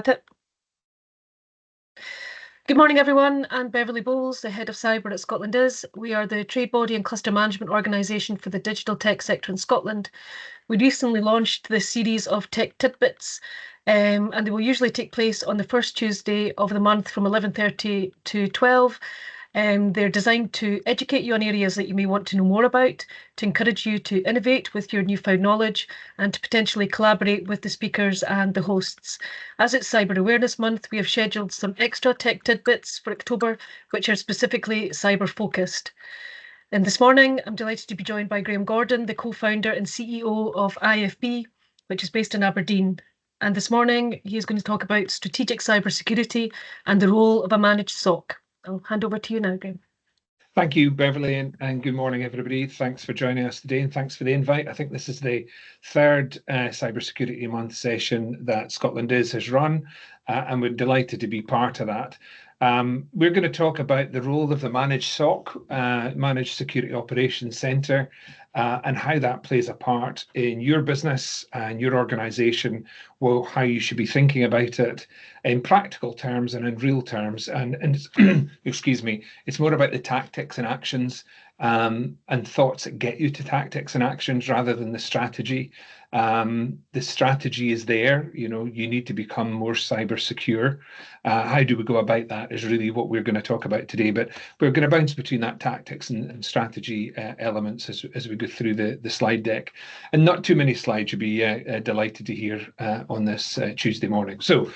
that it? Good morning, everyone. I'm Beverly Bowles, the Head of Cyber at ScotlandIS. We are the trade body and cluster management organisation for the digital tech sector in Scotland. We recently launched this series of Tech Tidbits, and they will usually take place on the first Tuesday of the month from 11:30 to 12. They're designed to educate you on areas that you may want to know more about, to encourage you to innovate with your newfound knowledge, and to potentially collaborate with the speakers and the hosts. As it's Cyber Awareness Month, we have scheduled some extra tech tidbits for October, which are specifically cyber focused. And this morning, I'm delighted to be joined by Graeme Gordon, the co-founder and CEO of IFB, which is based in Aberdeen. And this morning, he is going to talk about strategic cybersecurity and the role of a managed SOC. I'll hand over to you now, Graeme. Thank you, Beverly, and good morning, everybody. Thanks for joining us today, and thanks for the invite. I think this is the third Cybersecurity Month session that ScotlandIS has run, and we're delighted to be part of that. We're going to talk about the role of the managed SOC, Managed Security Operations Centre, and how that plays a part in your business and your organisation, well, how you should be thinking about it in practical terms and in real terms. And excuse me, it's more about the tactics and actions and thoughts that get you to tactics and actions rather than the strategy. The strategy is there, you need to become more cyber secure. How do we go about that is really what we're going to talk about today, but we're going to bounce between that tactics and strategy elements as we go through the slide deck. And not too many slides, you'll be delighted to hear on this Tuesday morning. So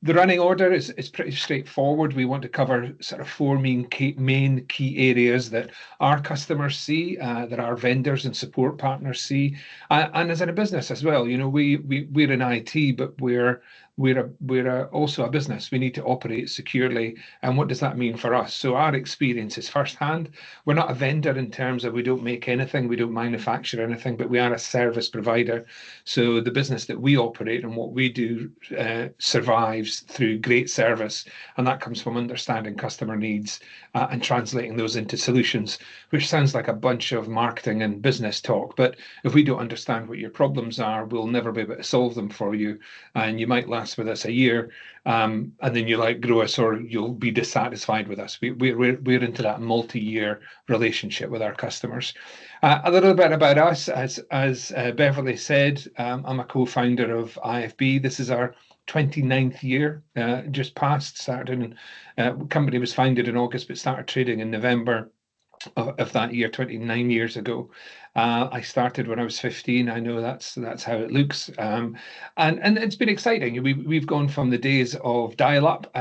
the running order is pretty straightforward. We want to cover sort of four main key areas that our customers see, that our vendors and support partners see, and as in a business as well. We're in IT, but we're also a business. We need to operate securely. And what does that mean for us? So our experience is firsthand. We're not a vendor in terms of we don't make anything, we don't manufacture anything, but we are a service provider. So the business that we operate and what we do survives through great service. And that comes from understanding customer needs and translating those into solutions, which sounds like a bunch of marketing and business talk. But if we don't understand what your problems are, we'll never be able to solve them for you. And you might last with us a year, and then you grow us, or you'll be dissatisfied with us. We're into that multi-year relationship with our customers. A little bit about us, as Beverly said, I'm a co-founder of IFB. This is our 29th year, just past. Company was founded in August, but started trading in November of that year, 29 years ago. I started when I was 15. I know that's how it looks, and it's been exciting. We've gone from the days of dial-up,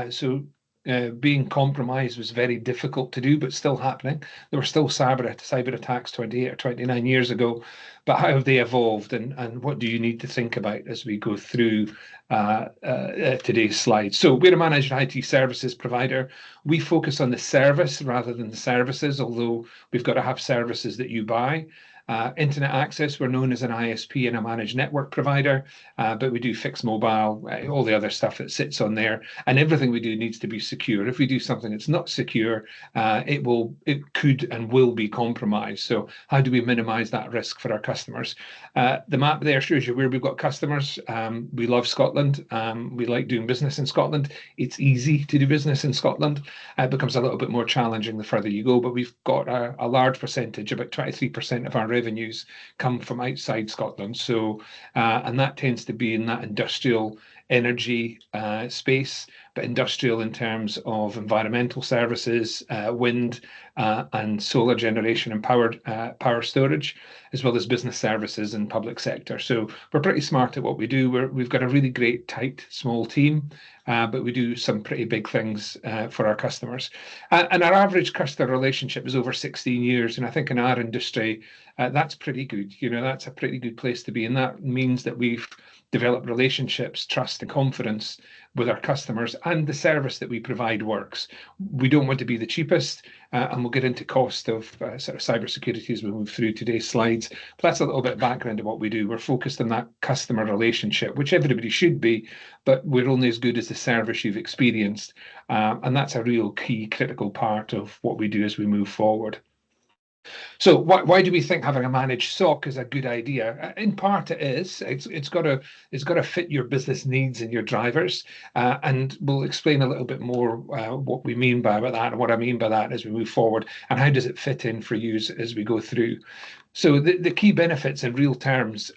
being compromised was very difficult to do, but still happening. There were still cyber attacks 28 or 29 years ago, but how have they evolved, and what do you need to think about as we go through today's slides? So we're a managed IT services provider. We focus on the service rather than the services, although we've got to have services that you buy. Internet access, we're known as an ISP and a managed network provider, but we do fixed mobile, all the other stuff that sits on there, and everything we do needs to be secure. If we do something that's not secure, it could and will be compromised. So how do we minimize that risk for our customers? The map there shows you where we've got customers. We love Scotland. We like doing business in Scotland. It's easy to do business in Scotland. It becomes a little bit more challenging the further you go, but we've got a large percentage, about 23% of our revenues come from outside Scotland. So, and that tends to be in that industrial energy space, but industrial in terms of environmental services, wind and solar generation and power storage, as well as business services and public sector. So we're pretty smart at what we do. We've got a really great, tight, small team, but we do some pretty big things for our customers. And our average customer relationship is over 16 years. And I think in our industry, that's pretty good. That's a pretty good place to be. And that means that we've developed relationships, trust and confidence with our customers, and the service that we provide works. We don't want to be the cheapest, and we'll get into cost of sort of cybersecurity as we move through today's slides. But that's a little bit of background of what we do. We're focused on that customer relationship, which everybody should be, but we're only as good as the service you've experienced. And that's a real key critical part of what we do as we move forward. So why do we think having a managed SOC is a good idea? In part, it is. It's got to fit your business needs and your drivers, and we'll explain a little bit more what we mean by that and what I mean by that as we move forward, and how does it fit in for you as we go through. So the key benefits in real terms.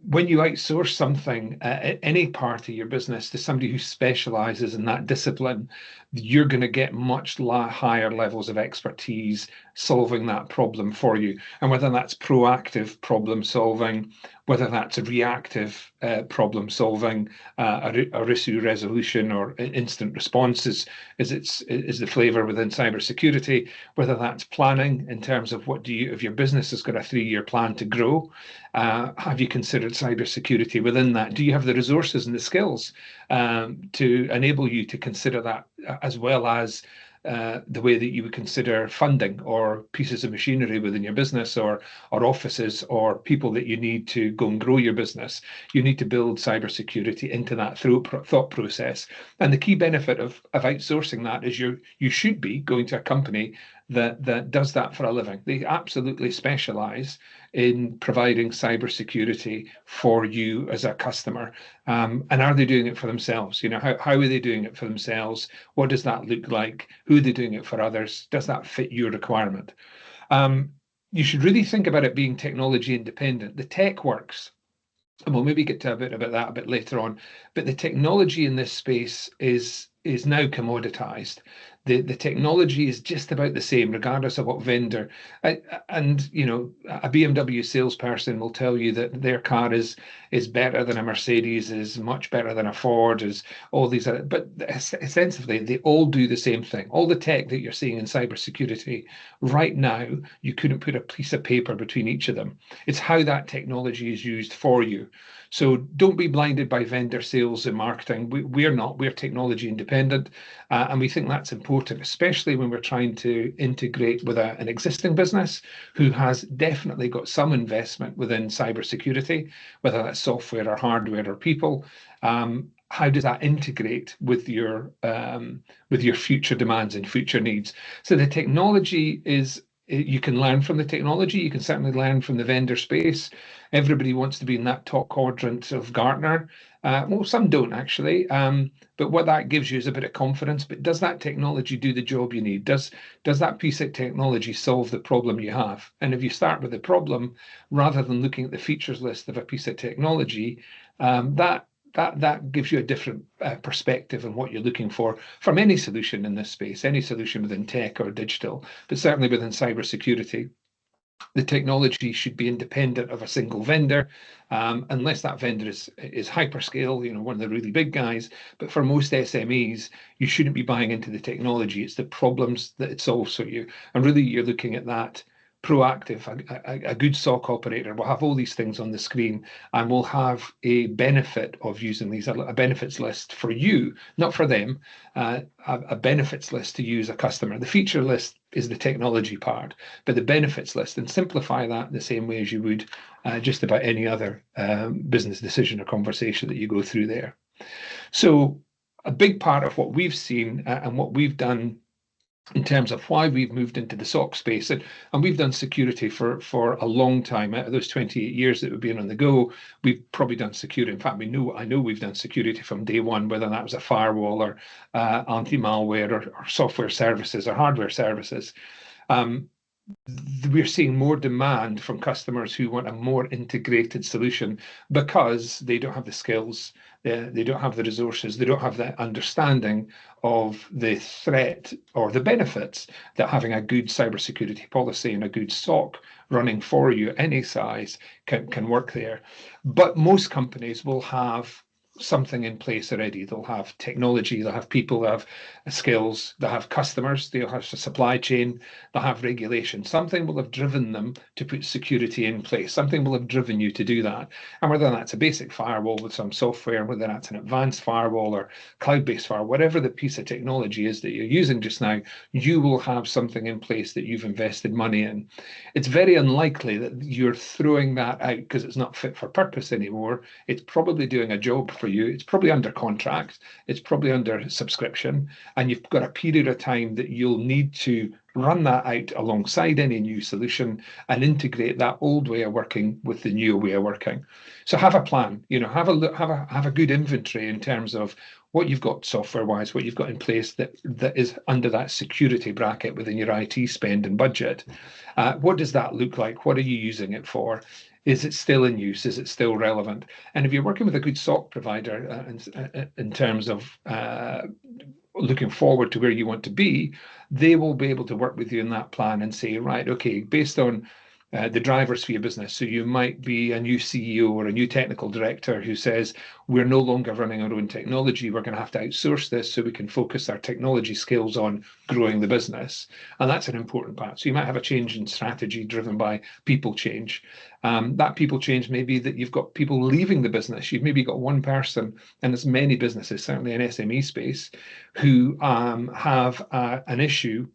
When you outsource something, any part of your business to somebody who specializes in that discipline, you're going to get much higher levels of expertise solving that problem for you. And whether that's proactive problem solving, whether that's a reactive problem solving, a issue resolution, or instant response is the flavor within cybersecurity, whether that's planning in terms of if your business has got a 3-year plan to grow, have you considered cybersecurity within that? Do you have the resources and the skills to enable you to consider that, as well as the way that you would consider funding or pieces of machinery within your business, or offices, or people that you need to go and grow your business? You need to build cybersecurity into that thought process. And the key benefit of outsourcing that is you should be going to a company that does that for a living. They absolutely specialize in providing cybersecurity for you as a customer. And are they doing it for themselves? How are they doing it for themselves? What does that look like? Who are they doing it for others? Does that fit your requirement? You should really think about it being technology independent. The tech works, and we'll maybe get to a bit about that a bit later on, but the technology in this space is now commoditized. The technology is just about the same, regardless of what vendor. And a BMW salesperson will tell you that their car is better than a Mercedes, is much better than a Ford, is all these other, but essentially they all do the same thing. All the tech that you're seeing in cybersecurity right now, you couldn't put a piece of paper between each of them. It's how that technology is used for you. So don't be blinded by vendor sales and marketing. We're not. We're technology independent, and we think that's important, especially when we're trying to integrate with an existing business who has definitely got some investment within cybersecurity, whether that's software or hardware or people. How does that integrate with your future demands and future needs? So the technology is, you can learn from the technology. You can certainly learn from the vendor space. Everybody wants to be in that top quadrant of Gartner. Well, some don't actually, but what that gives you is a bit of confidence. But does that technology do the job you need? Does that piece of technology solve the problem you have? And if you start with the problem, rather than looking at the features list of a piece of technology, that gives you a different perspective on what you're looking for from any solution in this space, any solution within tech or digital, but certainly within cybersecurity. The technology should be independent of a single vendor, unless that vendor is hyperscale, one of the really big guys. But for most SMEs, you shouldn't be buying into the technology. It's the problems that it solves for you. And really, you're looking at that proactive. A good SOC operator will have all these things on the screen, and will have a benefit of using these, a benefits list for you, not for them, a benefits list to you as a customer. The feature list is the technology part, but the benefits list, and simplify that the same way as you would just about any other business decision or conversation that you go through there. So a big part of what we've seen and what we've done in terms of why we've moved into the SOC space, and we've done security for a long time. Out of those 28 years that we've been on the go, we've probably done security. In fact, I know we've done security from day one, whether that was a firewall or anti-malware or software services or hardware services. We're seeing more demand from customers who want a more integrated solution because they don't have the skills, they don't have the resources, they don't have the understanding of the threat or the benefits that having a good cybersecurity policy and a good SOC running for you, any size, can work there. But most companies will have something in place already. They'll have technology, they'll have people, they'll have skills, they'll have customers, they'll have a supply chain, they'll have regulation. Something will have driven them to put security in place. Something will have driven you to do that. And whether that's a basic firewall with some software, whether that's an advanced firewall or cloud-based firewall, whatever the piece of technology is that you're using just now, you will have something in place that you've invested money in. It's very unlikely that you're throwing that out because it's not fit for purpose anymore. It's probably doing a job for you, it's probably under contract, it's probably under subscription, and you've got a period of time that you'll need to run that out alongside any new solution and integrate that old way of working with the new way of working. So have a plan, have a look, have a good inventory in terms of what you've got software-wise, what you've got in place that is under that security bracket within your IT spend and budget. What does that look like? What are you using it for? Is it still in use? Is it still relevant? And if you're working with a good SOC provider in terms of looking forward to where you want to be, they will be able to work with you in that plan and say, right, okay, based on the drivers for your business. So you might be a new CEO or a new technical director who says, we're no longer running our own technology. We're going to have to outsource this so we can focus our technology skills on growing the business. And that's an important part. So you might have a change in strategy driven by people change. That people change may be that you've got people leaving the business. You've maybe got one person, and there's many businesses, certainly in SME space, who have an issue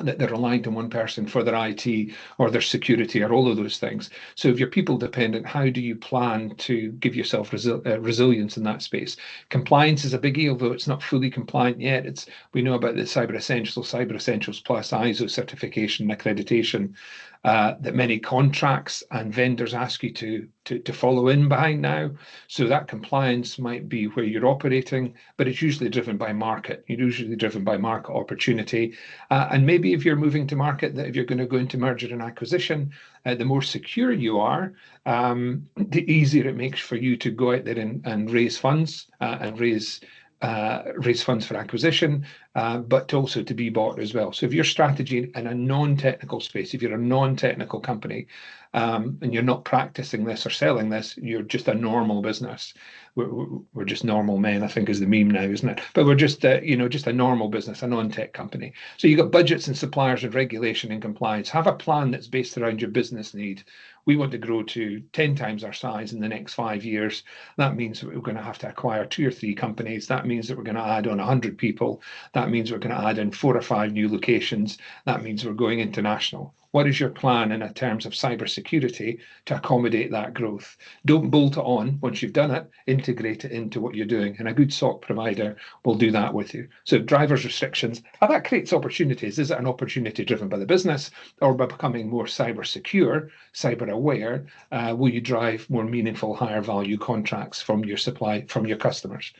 that they're relying on one person for their IT or their security or all of those things. So if you're people dependent, how do you plan to give yourself resilience in that space? Compliance is a biggie, although it's not fully compliant yet. We know about the Cyber Essentials Plus ISO certification and accreditation that many contracts and vendors ask you to follow in behind now. So that compliance might be where you're operating, but it's usually driven by market. You're usually driven by market opportunity. And maybe if you're moving to market, that if you're going to go into merger and acquisition, the more secure you are, the easier it makes for you to go out there and raise funds and raise funds for acquisition, but also to be bought as well. So if your strategy in a non-technical space, if you're a non-technical company, and you're not practicing this or selling this, you're just a normal business. We're just normal men, I think is the meme now, isn't it? But we're just just a normal business, a non-tech company. So you've got budgets and suppliers and regulation and compliance. Have a plan that's based around your business need. We want to grow to 10 times our size in the next 5 years. That means that we're going to have to acquire 2 or 3 companies. That means that we're going to add on 100 people. That means we're going to add in 4 or 5 new locations. That means we're going international. What is your plan in terms of cybersecurity to accommodate that growth? Don't bolt it on once you've done it, integrate it into what you're doing. And a good SOC provider will do that with you. So drivers restrictions, and that creates opportunities. Is it an opportunity driven by the business or by becoming more cyber secure, cyber aware? Will you drive more meaningful, higher value contracts from your supply, from your customers?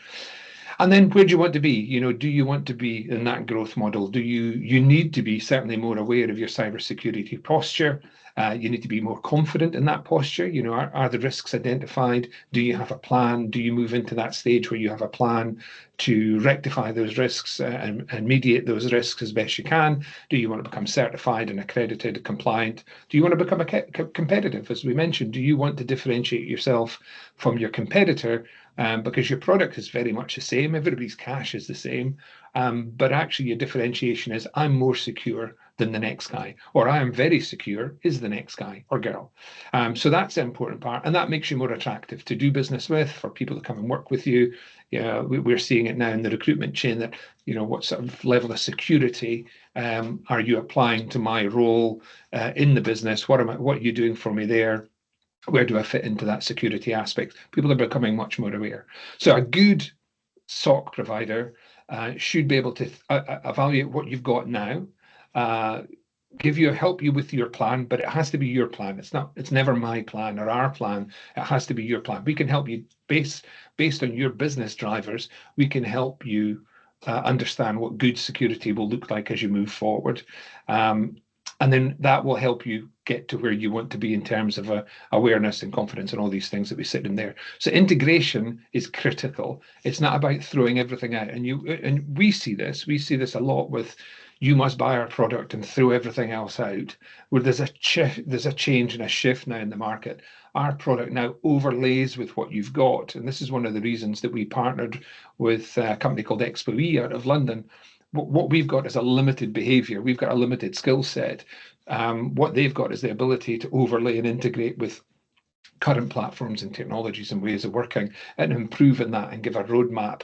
And then where do you want to be? Do you want to be in that growth model? Do you need to be certainly more aware of your cybersecurity posture? You need to be more confident in that posture. Are the risks identified? Do you have a plan? Do you move into that stage where you have a plan to rectify those risks and mediate those risks as best you can? Do you want to become certified and accredited, compliant? Do you want to become competitive? As we mentioned, do you want to differentiate yourself from your competitor? Because your product is very much the same, everybody's cash is the same, but actually your differentiation is I'm more secure than the next guy, or I am very secure is the next guy or girl. So that's the important part, and that makes you more attractive to do business with, for people to come and work with you. We're seeing it now in the recruitment chain that, what sort of level of security are you applying to my role in the business? What are you doing for me there? Where do I fit into that security aspect? People are becoming much more aware. So a good SOC provider should be able to evaluate what you've got now, help you with your plan, but it has to be your plan. It's never my plan or our plan. It has to be your plan. We can help you based on your business drivers. We can help you understand what good security will look like as you move forward. And then that will help you get to where you want to be in terms of awareness and confidence and all these things that we sit in there. So integration is critical. It's not about throwing everything out. And we see this a lot with, you must buy our product and throw everything else out, where there's a change and a shift now in the market. Our product now overlays with what you've got. And this is one of the reasons that we partnered with a company called Expo out of London. What we've got is a limited behavior. We've got a limited skill set. What they've got is the ability to overlay and integrate with current platforms and technologies and ways of working and improve in that and give a roadmap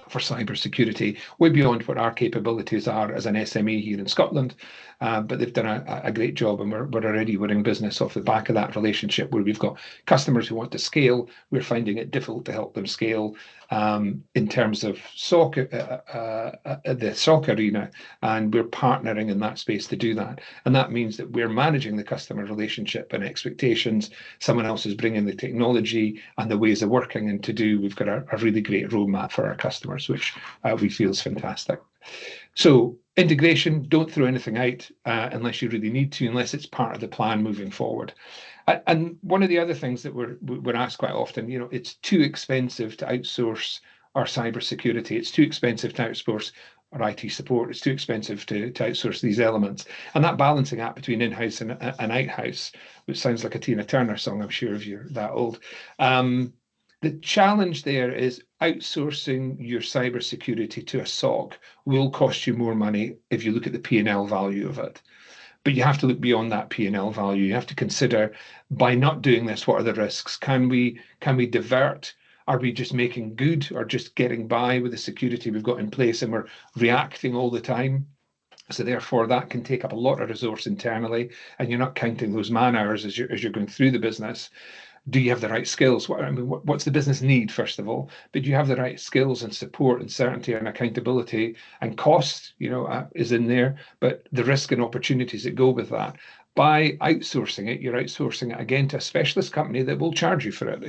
for cybersecurity, way beyond what our capabilities are as an SME here in Scotland. But they've done a great job, and we're already winning business off the back of that relationship, where we've got customers who want to scale. We're finding it difficult to help them scale in terms of the SOC arena, and we're partnering in that space to do that. And that means that we're managing the customer relationship and expectations. Someone else is bringing the technology and the ways of working, and we've got a really great roadmap for our customers, which we feel is fantastic. So integration, don't throw anything out unless you really need to, unless it's part of the plan moving forward. And one of the other things that we're asked quite often, it's too expensive to outsource our cybersecurity. It's too expensive to outsource our IT support. It's too expensive to outsource these elements. And that balancing act between in-house and out-house, which sounds like a Tina Turner song, I'm sure if you're that old. The challenge there is outsourcing your cybersecurity to a SOC will cost you more money if you look at the P&L value of it. But you have to look beyond that P&L value. You have to consider, by not doing this, what are the risks? Can we divert? Are we just making good or just getting by with the security we've got in place, and we're reacting all the time? So therefore, that can take up a lot of resource internally, and you're not counting those man hours as you're going through the business. Do you have the right skills? What's the business need, first of all? But do you have the right skills and support and certainty and accountability? And cost, is in there, but the risk and opportunities that go with that. By outsourcing it, you're outsourcing it again to a specialist company that will charge you for it.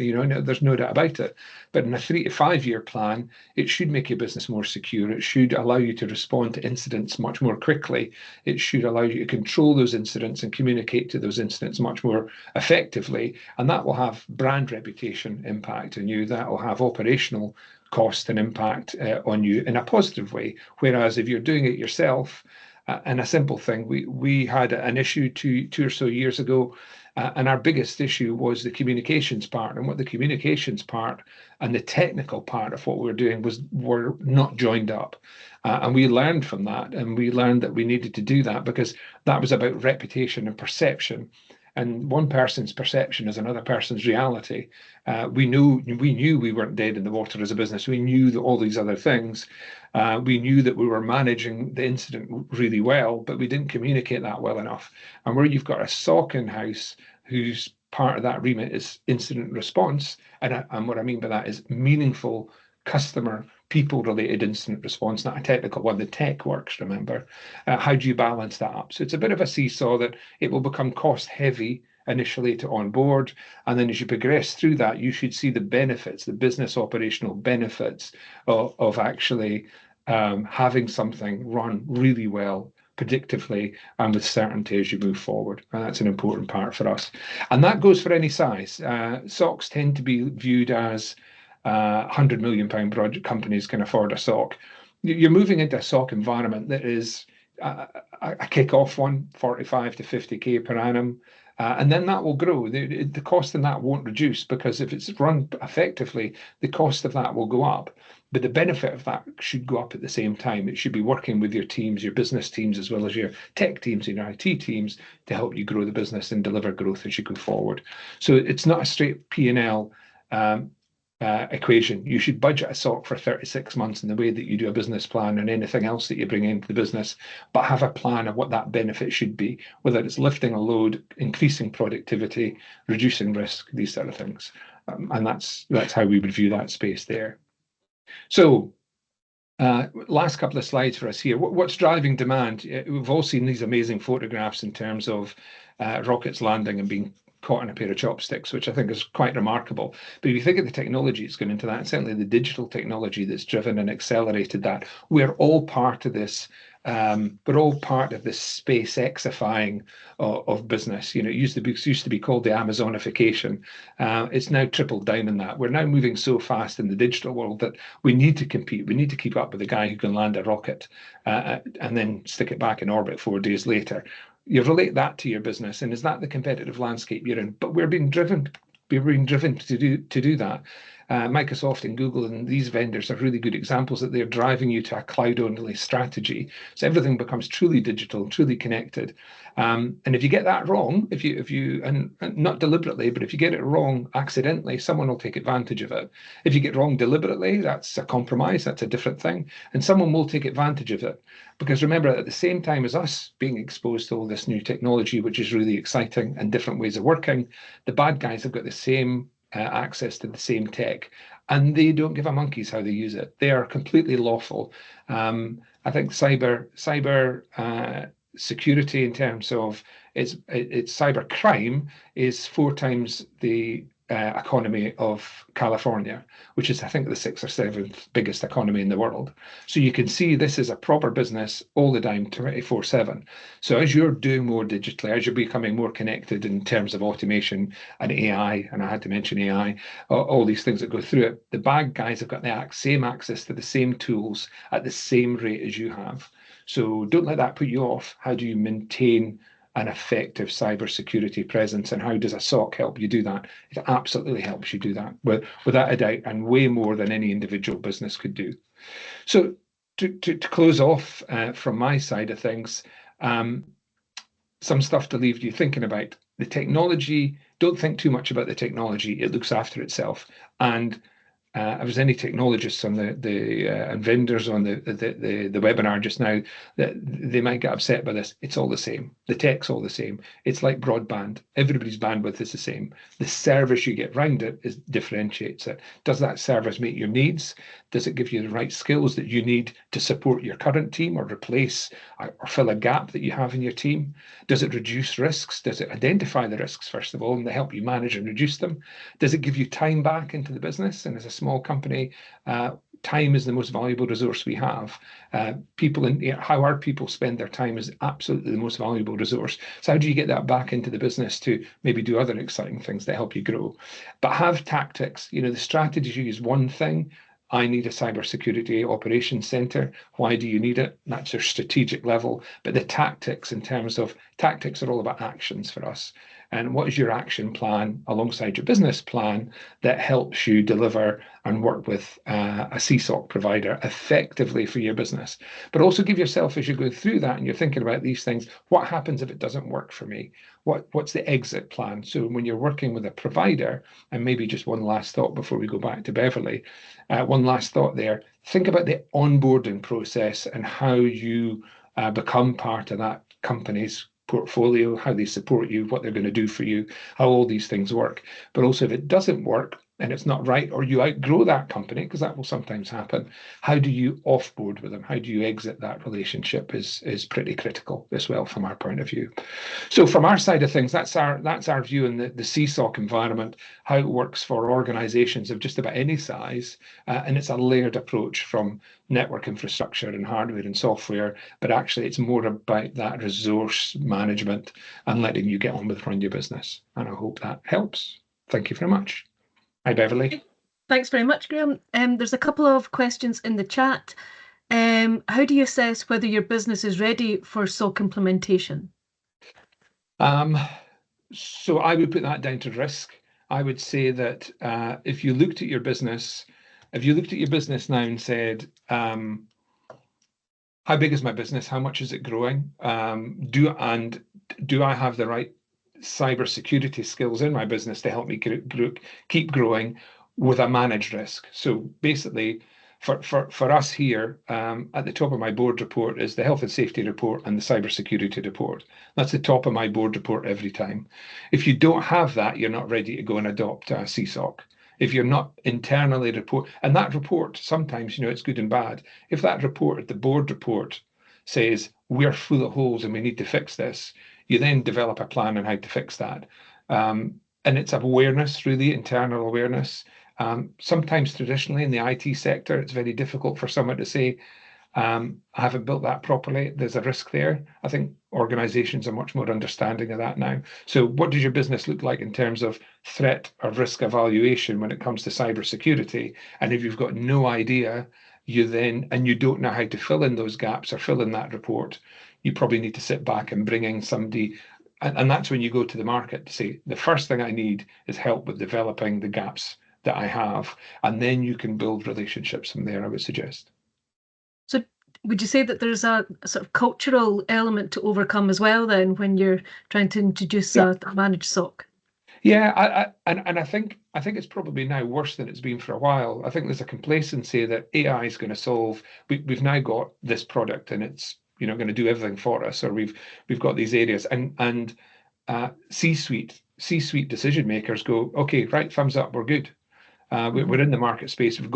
There's no doubt about it. But in a 3 to 5 year plan, it should make your business more secure. It should allow you to respond to incidents much more quickly. It should allow you to control those incidents and communicate to those incidents much more effectively. And that will have brand reputation impact on you. That will have operational cost and impact on you in a positive way. Whereas if you're doing it yourself, and a simple thing, we had an issue two or so years ago, and our biggest issue was the communications part. And what the communications part and the technical part of what we were doing were not joined up. And we learned from that, and we learned that we needed to do that because that was about reputation and perception. And one person's perception is another person's reality. We knew we weren't dead in the water as a business. We knew that all these other things. We knew that we were managing the incident really well, but we didn't communicate that well enough. And where you've got a SOC in-house whose part of that remit is incident response, and what I mean by that is meaningful customer people-related incident response, not a technical one. The tech works, remember. How do you balance that up? So it's a bit of a seesaw that it will become cost-heavy initially to onboard, and then as you progress through that, you should see the benefits, the business operational benefits of actually having something run really well, predictively, and with certainty as you move forward. And that's an important part for us. And that goes for any size. SOCs tend to be viewed as £100 million project companies can afford a SOC. You're moving into a SOC environment that is a kick-off one, 45 to 50k per annum. And then that will grow. The cost in that won't reduce, because if it's run effectively, the cost of that will go up. But the benefit of that should go up at the same time. It should be working with your teams, your business teams, as well as your tech teams and your IT teams to help you grow the business and deliver growth as you go forward. So it's not a straight P&L equation. You should budget a SOC for 36 months in the way that you do a business plan and anything else that you bring into the business, but have a plan of what that benefit should be, whether it's lifting a load, increasing productivity, reducing risk, these sort of things. And that's how we would view that space there. So last couple of slides for us here. What's driving demand? We've all seen these amazing photographs in terms of rockets landing and being caught in a pair of chopsticks, which I think is quite remarkable. But if you think of the technology that's gone into that, and certainly the digital technology that's driven and accelerated that, we're all part of this. We're all part of this SpaceXifying of business. It used to be called the Amazonification. It's now tripled down in that. We're now moving so fast in the digital world that we need to compete. We need to keep up with the guy who can land a rocket and then stick it back in orbit 4 days later. You relate that to your business, and is that the competitive landscape you're in? But we're being driven to do that. Microsoft and Google and these vendors are really good examples that they're driving you to a cloud-only strategy. So everything becomes truly digital, truly connected. And if you get that wrong, and not deliberately, but if you get it wrong accidentally, someone will take advantage of it. If you get it wrong deliberately, that's a compromise, that's a different thing. And someone will take advantage of it. Because remember, at the same time as us being exposed to all this new technology, which is really exciting and different ways of working, the bad guys have got the same access to the same tech, and they don't give a monkey's how they use it. They are completely lawful. I think cyber security in terms of its cyber crime is 4 times the economy of California, which is, I think, the 6th or 7th biggest economy in the world. So you can see this is a proper business all the time, 24/7. So as you're doing more digitally, as you're becoming more connected in terms of automation and AI, and I had to mention AI, all these things that go through it, the bad guys have got the same access to the same tools at the same rate as you have. So don't let that put you off. How do you maintain an effective cybersecurity presence, and how does a SOC help you do that? It absolutely helps you do that, without a doubt, and way more than any individual business could do. So to close off from my side of things, some stuff to leave you thinking about. The technology, don't think too much about the technology. It looks after itself. And if there's any technologists on and vendors on the webinar just now, that they might get upset by this. It's all the same. The tech's all the same. It's like broadband. Everybody's bandwidth is the same. The service you get round it differentiates it. Does that service meet your needs? Does it give you the right skills that you need to support your current team or replace or fill a gap that you have in your team? Does it reduce risks? Does it identify the risks, first of all, and help you manage and reduce them? Does it give you time back into the business? And as a small company, time is the most valuable resource we have. How our people spend their time is absolutely the most valuable resource. So how do you get that back into the business to maybe do other exciting things that help you grow? But have tactics. The strategy is one thing. I need a cybersecurity operations center. Why do you need it? That's your strategic level. But the tactics, in terms of tactics, are all about actions for us. And what is your action plan alongside your business plan that helps you deliver and work with a CSOC provider effectively for your business? But also give yourself, as you go through that and you're thinking about these things, what happens if it doesn't work for me? What's the exit plan? So when you're working with a provider, and maybe just one last thought before we go back to Beverly, one last thought there, think about the onboarding process and how you become part of that company's portfolio, how they support you, what they're going to do for you, how all these things work. But also, if it doesn't work and it's not right, or you outgrow that company, because that will sometimes happen, how do you offboard with them? How do you exit that relationship is pretty critical as well from our point of view. So from our side of things, that's our view in the CSOC environment, how it works for organizations of just about any size. And it's a layered approach from network infrastructure and hardware and software, but actually it's more about that resource management and letting you get on with running your business. And I hope that helps. Thank you very much. Hi, Beverly. Thanks very much, Graeme. There's a couple of questions in the chat. How do you assess whether your business is ready for SOC implementation? So I would put that down to risk. I would say that if you looked at your business now and said, how big is my business? How much is it growing? Do I have the right cybersecurity skills in my business to help me keep growing with a managed risk? So basically, for us here, at the top of my board report is the health and safety report and the cybersecurity report. That's the top of my board report every time. If you don't have that, you're not ready to go and adopt a CSOC. If you're not internally and that report, sometimes, it's good and bad. If that report, the board report, says we're full of holes and we need to fix this, you then develop a plan on how to fix that. And it's awareness, really, internal awareness. Sometimes traditionally in the IT sector, it's very difficult for someone to say, I haven't built that properly. There's a risk there. I think organizations are much more understanding of that now. So what does your business look like in terms of threat or risk evaluation when it comes to cybersecurity? And if you've got no idea, you don't know how to fill in those gaps or fill in that report, you probably need to sit back and bring in somebody. And that's when you go to the market to say, the first thing I need is help with developing the gaps that I have, and then you can build relationships from there, I would suggest. So would you say that there's a sort of cultural element to overcome as well then when you're trying to introduce Yeah. a managed SOC? Yeah, I think it's probably now worse than it's been for a while. I think there's a complacency that AI is going to solve. We've now got this product and it's going to do everything for us, or we've got these areas and C-suite decision makers go, okay, right, thumbs up, we're good. We're in the market space. We've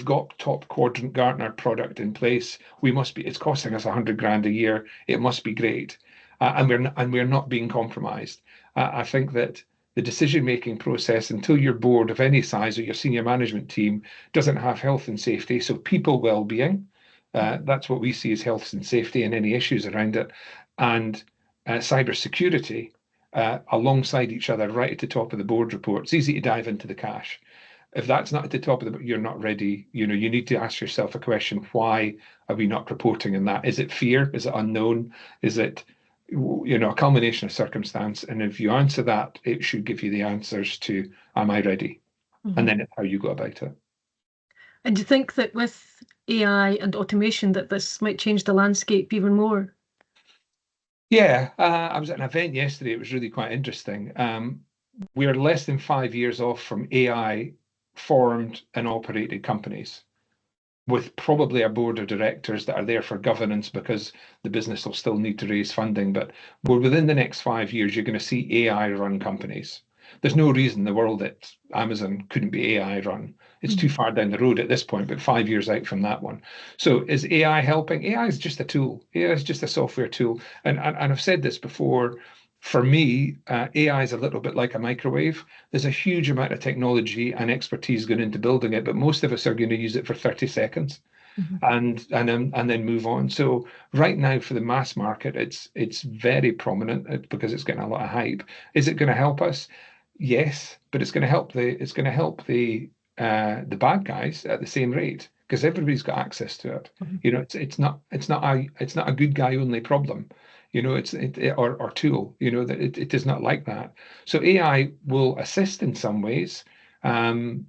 got top quadrant Gartner product in place. It's costing us 100 grand a year. It must be great, and we're not being compromised. I think that the decision-making process, until your board of any size or your senior management team doesn't have health and safety, so people well-being, that's what we see as health and safety and any issues around it, and cybersecurity alongside each other right at the top of the board report. It's easy to dive into the cash. If that's not at the top of the, you're not ready. You need to ask yourself a question: why are we not reporting in that? Is it fear? Is it unknown? Is it a culmination of circumstance? And if you answer that, it should give you the answers to, am I ready? And then it's how you go about it. And do you think that with AI and automation that this might change the landscape even more? Yeah, I was at an event yesterday. It was really quite interesting. We are less than 5 years off from AI formed and operated companies, with probably a board of directors that are there for governance because the business will still need to raise funding. But within the next 5 years, you're going to see AI run companies. There's no reason in the world that Amazon couldn't be AI run. It's too far down the road at this point, but 5 years out from that one. So is AI helping? AI is just a tool. AI is just a software tool. And I've said this before. For me, AI is a little bit like a microwave. There's a huge amount of technology and expertise going into building it, but most of us are going to use it for 30 seconds and then move on. So right now for the mass market, it's very prominent because it's getting a lot of hype. Is it going to help us? Yes, but it's going to help the bad guys at the same rate because everybody's got access to it. It's not a good guy only problem. Or tool, that it is not like that. So AI will assist in some ways. The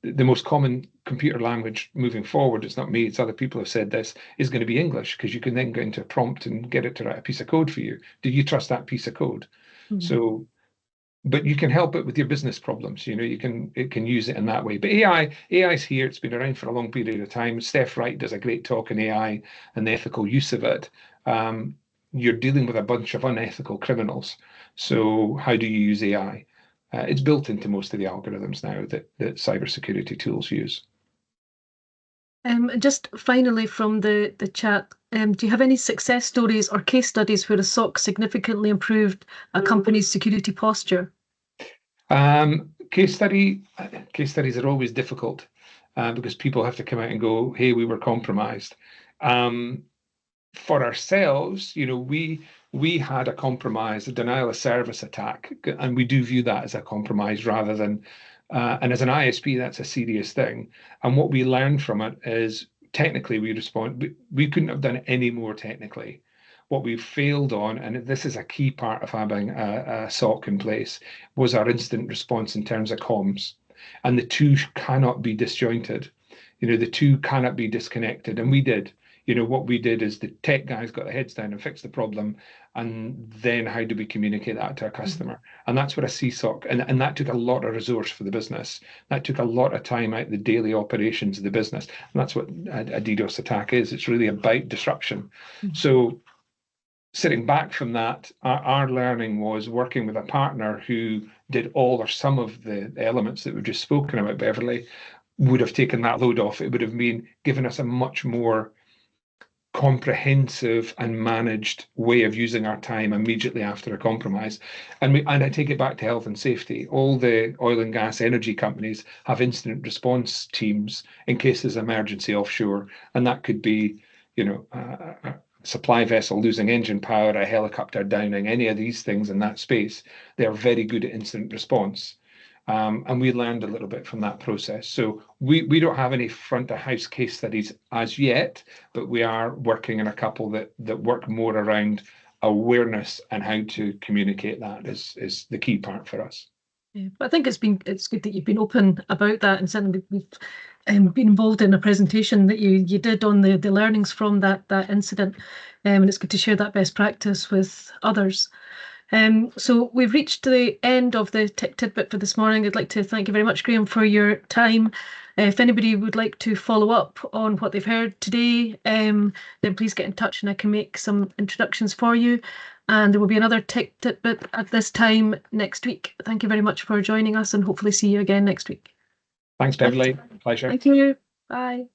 most common computer language moving forward, it's not me, it's other people have said this, is going to be English, because you can then go into a prompt and get it to write a piece of code for you. Do you trust that piece of code? So, but you can help it with your business problems. It can use it in that way. But AI's here. It's been around for a long period of time. Steph Wright does a great talk on AI and the ethical use of it. You're dealing with a bunch of unethical criminals. So how do you use AI? It's built into most of the algorithms now that cybersecurity tools use. Just finally from the chat, do you have any success stories or case studies where a SOC significantly improved a company's security posture? Case studies are always difficult because people have to come out and go, hey, we were compromised. For ourselves, we had a compromise, a denial of service attack, and we do view that as a compromise rather than, and as an ISP, that's a serious thing. And what we learned from it is technically we couldn't have done any more technically. What we failed on, and this is a key part of having a SOC in place, was our incident response in terms of comms. And the two cannot be disjointed. The two cannot be disconnected. And we did. What we did is the tech guys got their heads down and fixed the problem. And then how do we communicate that to our customer? And that's what a CSOC, and that took a lot of resource for the business. That took a lot of time out of the daily operations of the business. And that's what a DDoS attack is. It's really about disruption. So sitting back from that, our learning was working with a partner who did all or some of the elements that we've just spoken about, Beverly, would have taken that load off. It would have given us a much more comprehensive and managed way of using our time immediately after a compromise. And I take it back to health and safety. All the oil and gas energy companies have incident response teams in case there's emergency offshore. And that could be, a supply vessel losing engine power, a helicopter downing, any of these things in that space. They're very good at incident response. And we learned a little bit from that process. So we don't have any front of house case studies as yet, but we are working in a couple that work more around awareness and how to communicate that is the key part for us. Yeah, but I think it's good that you've been open about that, and certainly we've been involved in a presentation that you did on the learnings from that incident, and it's good to share that best practice with others. So we've reached the end of the Tech Tidbit for this morning. I'd like to thank you very much, Graeme, for your time. If anybody would like to follow up on what they've heard today, then please get in touch and I can make some introductions for you. And there will be another Tech Tidbit at this time next week. Thank you very much for joining us and hopefully see you again next week. Thanks, Beverly. Pleasure. Thank you. Bye.